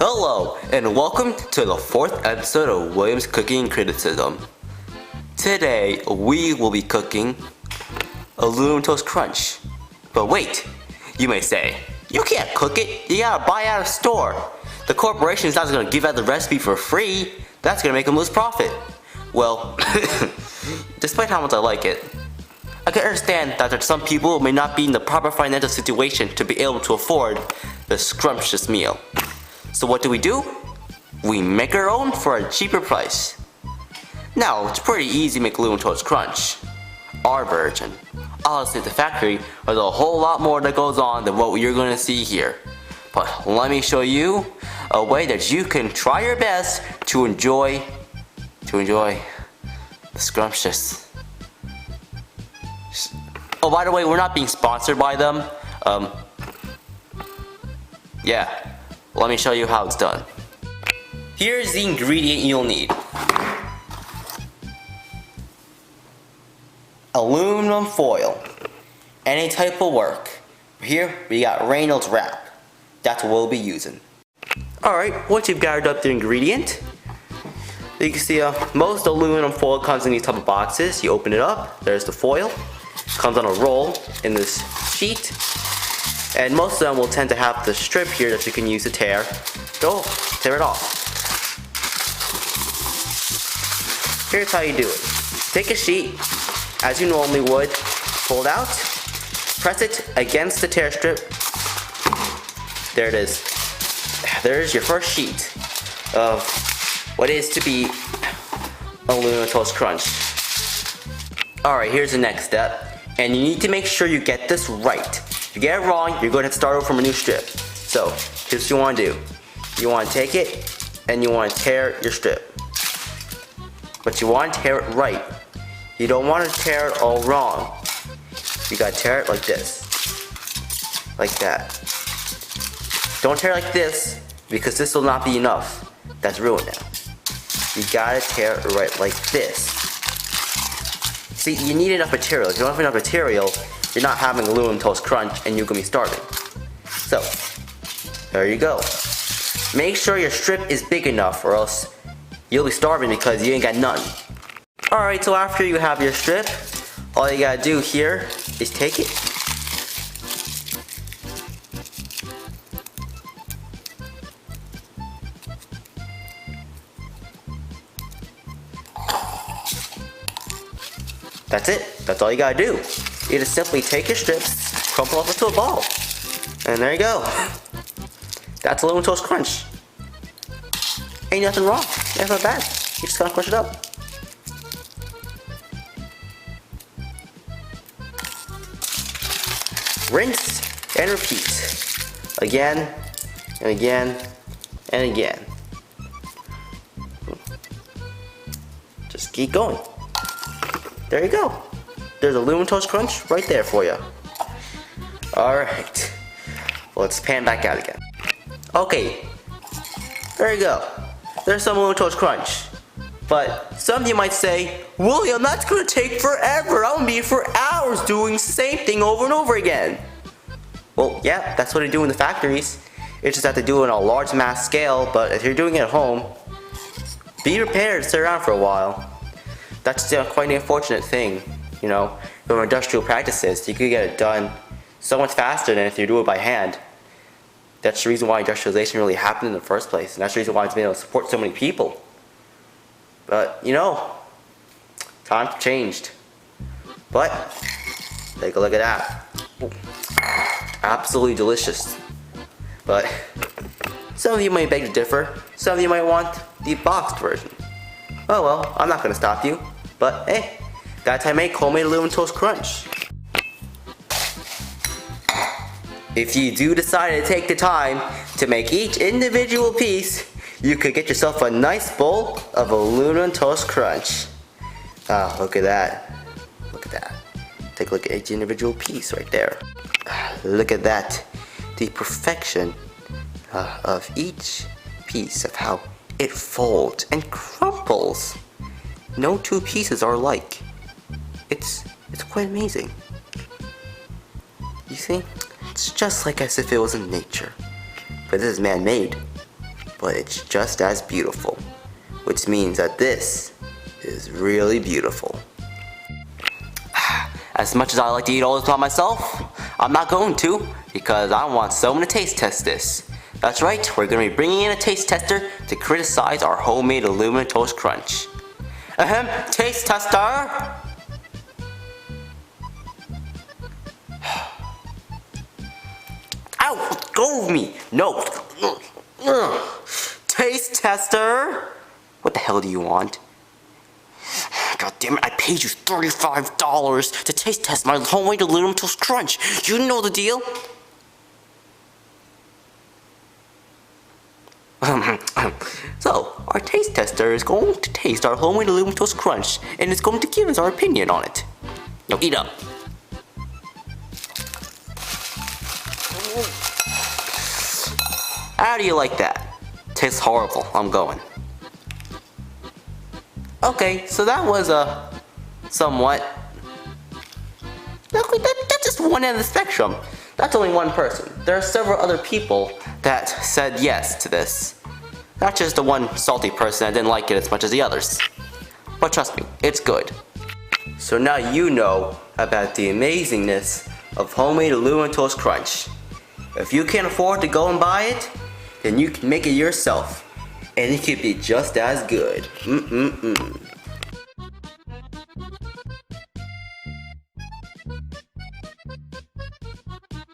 Hello, and welcome to the 4th episode of William's Cooking Criticism. Today, we will be cooking aluminum toast crunch. But wait, you may say, you can't cook it, you gotta buy it at a store. The corporation is not just gonna give out the recipe for free, that's gonna make them lose profit. Well, despite how much I like it, I can understand that some people may not be in the proper financial situation to be able to afford the scrumptious meal. So what do? We make our own for a cheaper price. Now, it's pretty easy to make aluminum toast crunch. Our version. Honestly, at the factory, there's a whole lot more that goes on than what you're gonna see here. But let me show you a way that you can try your best to enjoy the scrumptious. Oh, by the way, we're not being sponsored by them. Yeah, let me show you how it's done. Here's the ingredient you'll need. Aluminum foil. Any type will work. Here, we got Reynolds wrap. That's what we'll be using. Alright, once you've gathered up the ingredient, you can see most aluminum foil comes in these type of boxes. You open it up, there's the foil. It comes on a roll in this sheet. And most of them will tend to have the strip here that you can use to tear. Go, tear it off. Here's how you do it. Take a sheet, as you normally would, pull it out, press it against the tear strip. There it is. There's your first sheet of what is to be aluminum toast crunch. Alright, here's the next step. And you need to make sure you get this right. If you get it wrong, you're going to have to start over from a new strip. So, here's what you want to do. You want to take it, and you want to tear your strip. But you want to tear it right. You don't want to tear it all wrong. You got to tear it like this. Like that. Don't tear like this, because this will not be enough. That's ruined now. You gotta tear it right like this. See, you need enough material. If you don't have enough material, you're not having aluminum toast crunch and you're gonna be starving. So, there you go. Make sure your strip is big enough or else you'll be starving because you ain't got none. Alright, so after you have your strip, all you gotta do here is take it. That's it. That's all you gotta do. You just simply take your strips, crumple up into a ball. And there you go. That's aluminum toast crunch. Ain't nothing wrong. That's not bad. You just gotta crush it up. Rinse and repeat. Again, and again, and again. Just keep going. There you go. There's aluminum toast crunch right there for you. Alright. Let's pan back out again. Okay. There you go. There's some aluminum toast crunch. But some of you might say, William, that's gonna take forever. I'm gonna be here for hours doing the same thing over and over again. Well, yeah, that's what they do in the factories. It's just that they do it on a large mass scale, but if you're doing it at home, be prepared to sit around for a while. That's quite an unfortunate thing, you know, from industrial practices. You could get it done so much faster than if you do it by hand. That's the reason why industrialization really happened in the first place, and that's the reason why it's been able to support so many people. But, you know, times changed. But, take a look at that. Ooh, absolutely delicious. But, some of you may beg to differ. Some of you might want the boxed version. Oh well, I'm not gonna stop you. But hey, that's how I make homemade aluminum toast crunch. If you do decide to take the time to make each individual piece, you could get yourself a nice bowl of aluminum toast crunch. Ah, look at that. Look at that. Take a look at each individual piece right there. Look at that. The perfection of each piece of how it folds and crumples. No two pieces are alike. It's quite amazing. You see? It's just like as if it was in nature. But this is man-made. but it's just as beautiful, which means that this is really beautiful. As much as I like to eat all this by myself, I'm not going to, because I want someone to taste test this. That's right, we're going to be bringing in a taste tester to criticize our homemade aluminum toast crunch. Ahem, taste tester! Ow, go of me! No! Taste tester! What the hell do you want? God damn it, I paid you $35 to taste test my homemade aluminum toast crunch. You know the deal. So, our taste tester is going to taste our homemade aluminum toast crunch, and it's going to give us our opinion on it. Now eat up. How do you like that? Tastes horrible. I'm going. Okay, so that was somewhat. That's just one end of the spectrum. That's only one person. There are several other people that said yes to this. Not just the one salty person that didn't like it as much as the others. But trust me, it's good. So now you know about the amazingness of homemade aluminum toast crunch. If you can't afford to go and buy it, then you can make it yourself. And it could be just as good.